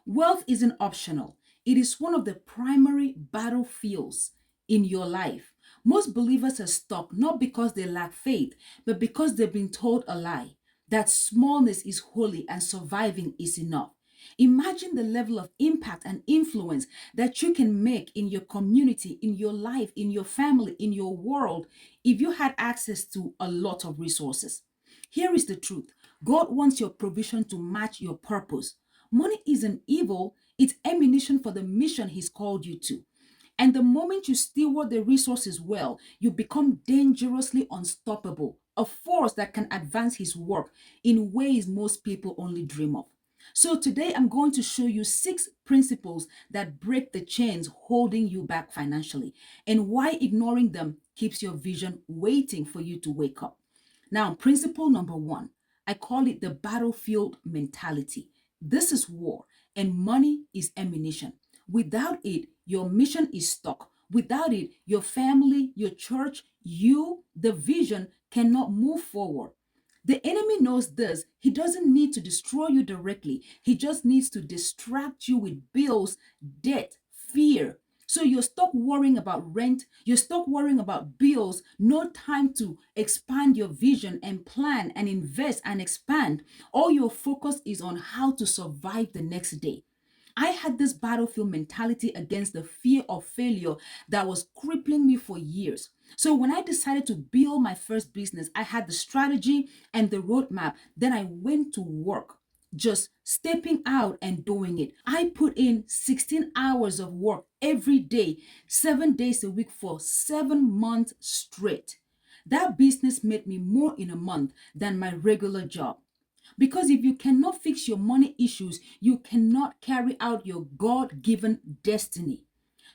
Wealth isn't optional, it is one of the primary battlefields in your life. Most believers are stuck not because they lack faith, but because they've been told a lie that smallness is holy and surviving is enough. Imagine the level of impact and influence that you can make in your community, in your life, in your family, in your world, if you had access to a lot of resources. Here is the truth: God wants your provision to match your purpose. Money isn't evil, it's ammunition for the mission He's called you to. And the moment you steward the resources well, you become dangerously unstoppable, a force that can advance His work in ways most people only dream of. So, today I'm going to show you 6 principles that break the chains holding you back financially and why ignoring them keeps your vision waiting for you to wake up. Now, principle number 1, I call it the battlefield mentality. This is war, and money is ammunition. Without it, your mission is stuck. Without it, your family, your church, you, the vision cannot move forward. The enemy knows this. He doesn't need to destroy you directly, he just needs to distract you with bills, debt, fear. So you're stuck worrying about rent, you're stuck worrying about bills, no time to expand your vision and plan and invest and expand. All your focus is on how to survive the next day. I had this battlefield mentality against the fear of failure that was crippling me for years. So when I decided to build my first business, I had the strategy and the roadmap. Then I went to work, just stepping out and doing it. I put in 16 hours of work every day, 7 days a week for 7 months straight. That business made me more in a month than my regular job. Because if you cannot fix your money issues, you cannot carry out your God given destiny.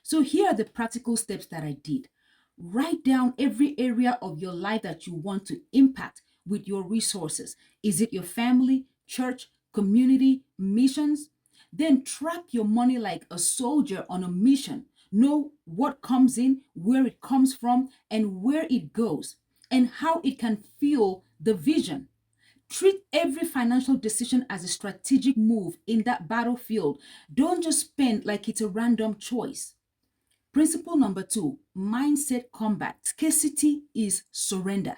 So, here are the practical steps that I did. Write down every area of your life that you want to impact with your resources. Is it your family, church, community, missions? Then track your money like a soldier on a mission. Know what comes in, where it comes from, and where it goes, and how it can fuel the vision. Treat every financial decision as a strategic move in that battlefield. Don't just spend like it's a random choice. Principle number 2, mindset combat. Scarcity is surrender.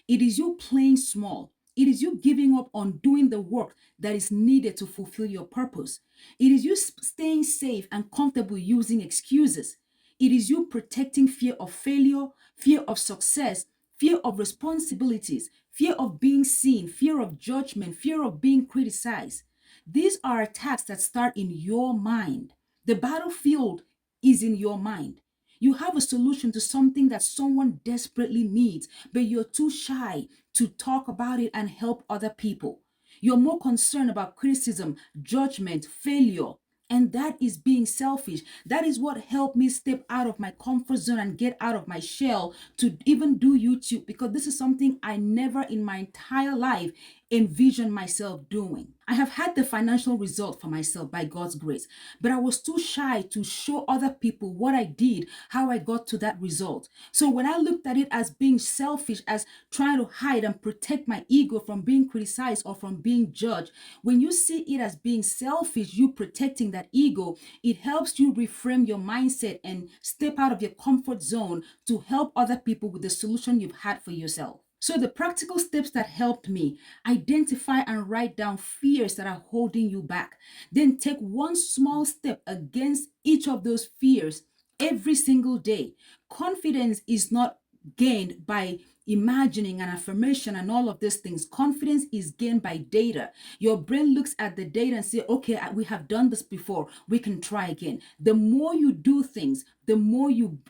It is you playing small. It is you giving up on doing the work that is needed to fulfill your purpose. It is you staying safe and comfortable using excuses. It is you protecting fear of failure, fear of success, fear of responsibilities, fear of being seen, fear of judgment, fear of being criticized. These are attacks that start in your mind. The battlefield is in your mind. You have a solution to something that someone desperately needs, but you're too shy to talk about it and help other people. You're more concerned about criticism, judgment, failure, and that is being selfish. That is what helped me step out of my comfort zone and get out of my shell to even do YouTube, because this is something I never in my entire life envisioned myself doing. I have had the financial result for myself by God's grace, but I was too shy to show other people what I did, how I got to that result. So when I looked at it as being selfish, as trying to hide and protect my ego from being criticized or from being judged, when you see it as being selfish, you protecting that ego, it helps you reframe your mindset and step out of your comfort zone to help other people with the solution you've had for yourself. So the practical steps that helped me: identify and write down fears that are holding you back. Then take one small step against each of those fears every single day. Confidence is not gained by imagining an affirmation and all of these things. Confidence is gained by data. Your brain looks at the data and say, okay, we have done this before, we can try again. The more you do things, the more you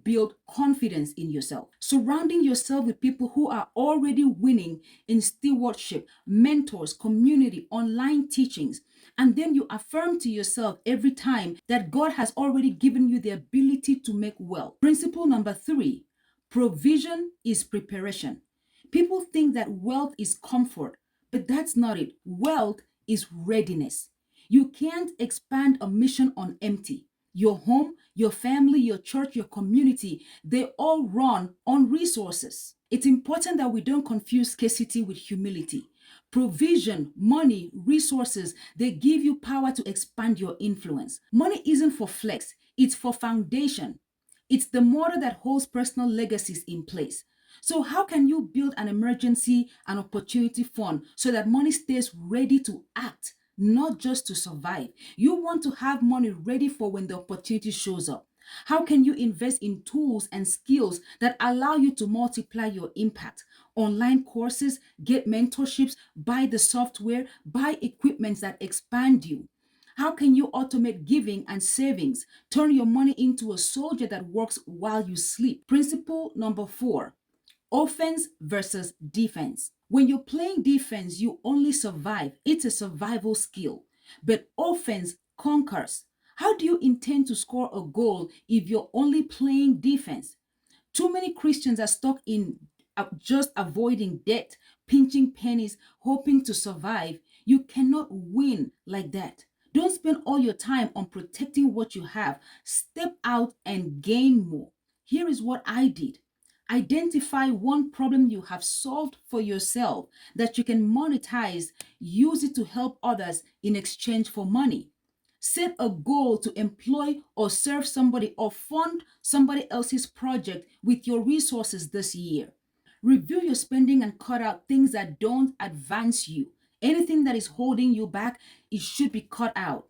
build confidence in yourself. Surrounding yourself with people who are already winning in stewardship, mentors, community, online teachings. And then you affirm to yourself every time that God has already given you the ability to make wealth. Principle number 3, provision is preparation. People think that wealth is comfort, but that's not it. Wealth is readiness. You can't expand a mission on empty. Your home, your family, your church, your community, they all run on resources. It's important that we don't confuse scarcity with humility. Provision, money, resources, they give you power to expand your influence. Money isn't for flex, it's for foundation. It's the model that holds personal legacies in place. So, how can you build an emergency and opportunity fund so that money stays ready to act, not just to survive? You want to have money ready for when the opportunity shows up. How can you invest in tools and skills that allow you to multiply your impact? Online courses, get mentorships, buy the software, buy equipments that expand you. How can you automate giving and savings? Turn your money into a soldier that works while you sleep. Principle number 4, offense versus defense. When you're playing defense, you only survive. It's a survival skill. But offense conquers. How do you intend to score a goal if you're only playing defense? Too many Christians are stuck in just avoiding debt, pinching pennies, hoping to survive. You cannot win like that. Don't spend all your time on protecting what you have. Step out and gain more. Here is what I did. Identify one problem you have solved for yourself that you can monetize, use it to help others in exchange for money. Set a goal to employ or serve somebody or fund somebody else's project with your resources this year. Review your spending and cut out things that don't advance you. Anything that is holding you back, it should be cut out.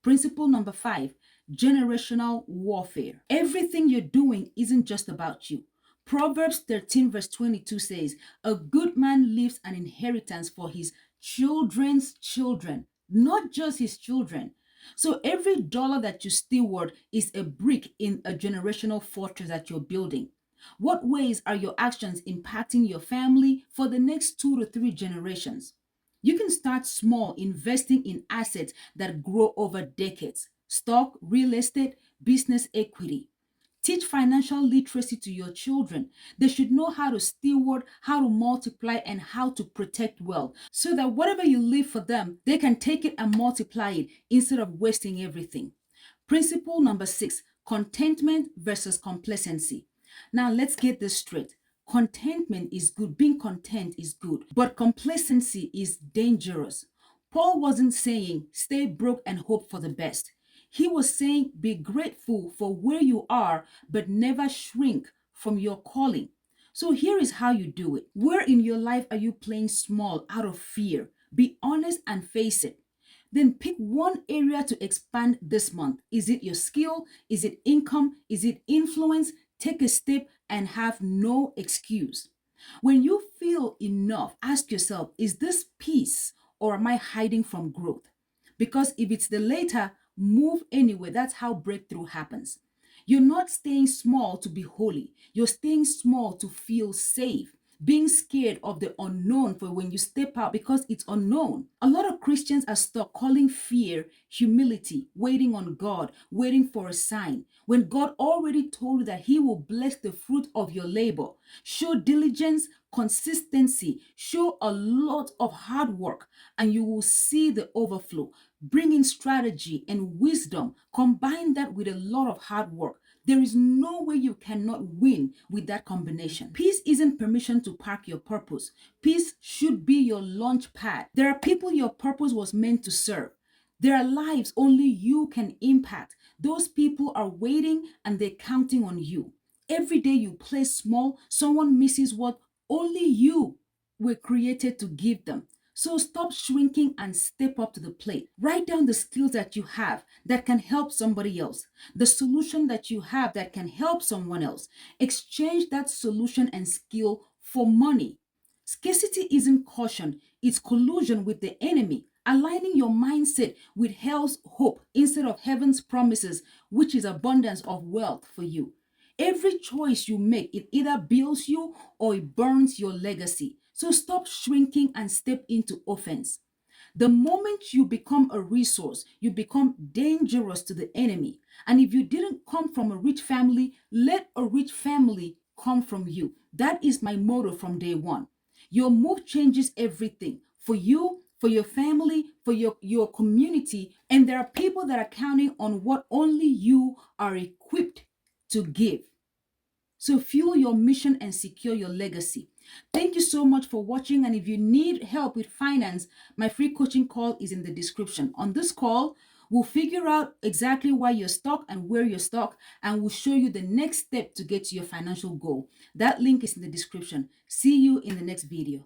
Principle number 5, generational warfare. Everything you're doing isn't just about you. Proverbs 13, verse 22 says, a good man leaves an inheritance for his children's children, not just his children. So every dollar that you steward is a brick in a generational fortress that you're building. What ways are your actions impacting your family for the next 2 to 3 generations? You can start small, investing in assets that grow over decades: stock, real estate, business equity. Teach financial literacy to your children. They should know how to steward, how to multiply, and how to protect wealth so that whatever you leave for them, they can take it and multiply it instead of wasting everything. Principle number 6, contentment versus complacency. Now let's get this straight. Contentment is good, being content is good, but complacency is dangerous. Paul wasn't saying stay broke and hope for the best. He was saying be grateful for where you are, but never shrink from your calling. So here is how you do it. Where in your life are you playing small out of fear? Be honest and face it. Then pick one area to expand this month. Is it your skill? Is it income? Is it influence? Take a step and have no excuse. When you feel enough, ask yourself, is this peace or am I hiding from growth? Because if it's the latter, move anyway. That's how breakthrough happens. You're not staying small to be holy. You're staying small to feel safe. Being scared of the unknown for when you step out because it's unknown. A lot of Christians are stuck calling fear humility, waiting on God, waiting for a sign, when God already told you that He will bless the fruit of your labor. Show diligence, consistency, show a lot of hard work, and you will see the overflow. Bring in strategy and wisdom. Combine that with a lot of hard work. There is no way you cannot win with that combination. Peace isn't permission to park your purpose. Peace should be your launch pad. There are people your purpose was meant to serve. There are lives only you can impact. Those people are waiting and they're counting on you. Every day you play small, someone misses what only you were created to give them. So stop shrinking and step up to the plate. Write down the skills that you have that can help somebody else, the solution that you have that can help someone else. Exchange that solution and skill for money. Scarcity isn't caution, it's collusion with the enemy. Aligning your mindset with hell's hope instead of heaven's promises, which is abundance of wealth for you. Every choice you make, it either builds you or it burns your legacy. So stop shrinking and step into offense. The moment you become a resource, you become dangerous to the enemy. And if you didn't come from a rich family, let a rich family come from you. That is my motto from day one. Your move changes everything for you, for your family, for your community. And there are people that are counting on what only you are equipped to give. So fuel your mission and secure your legacy. Thank you so much for watching. And if you need help with finance, my free coaching call is in the description. On this call, we'll figure out exactly why you're stuck and where you're stuck, and we'll show you the next step to get to your financial goal. That link is in the description. See you in the next video.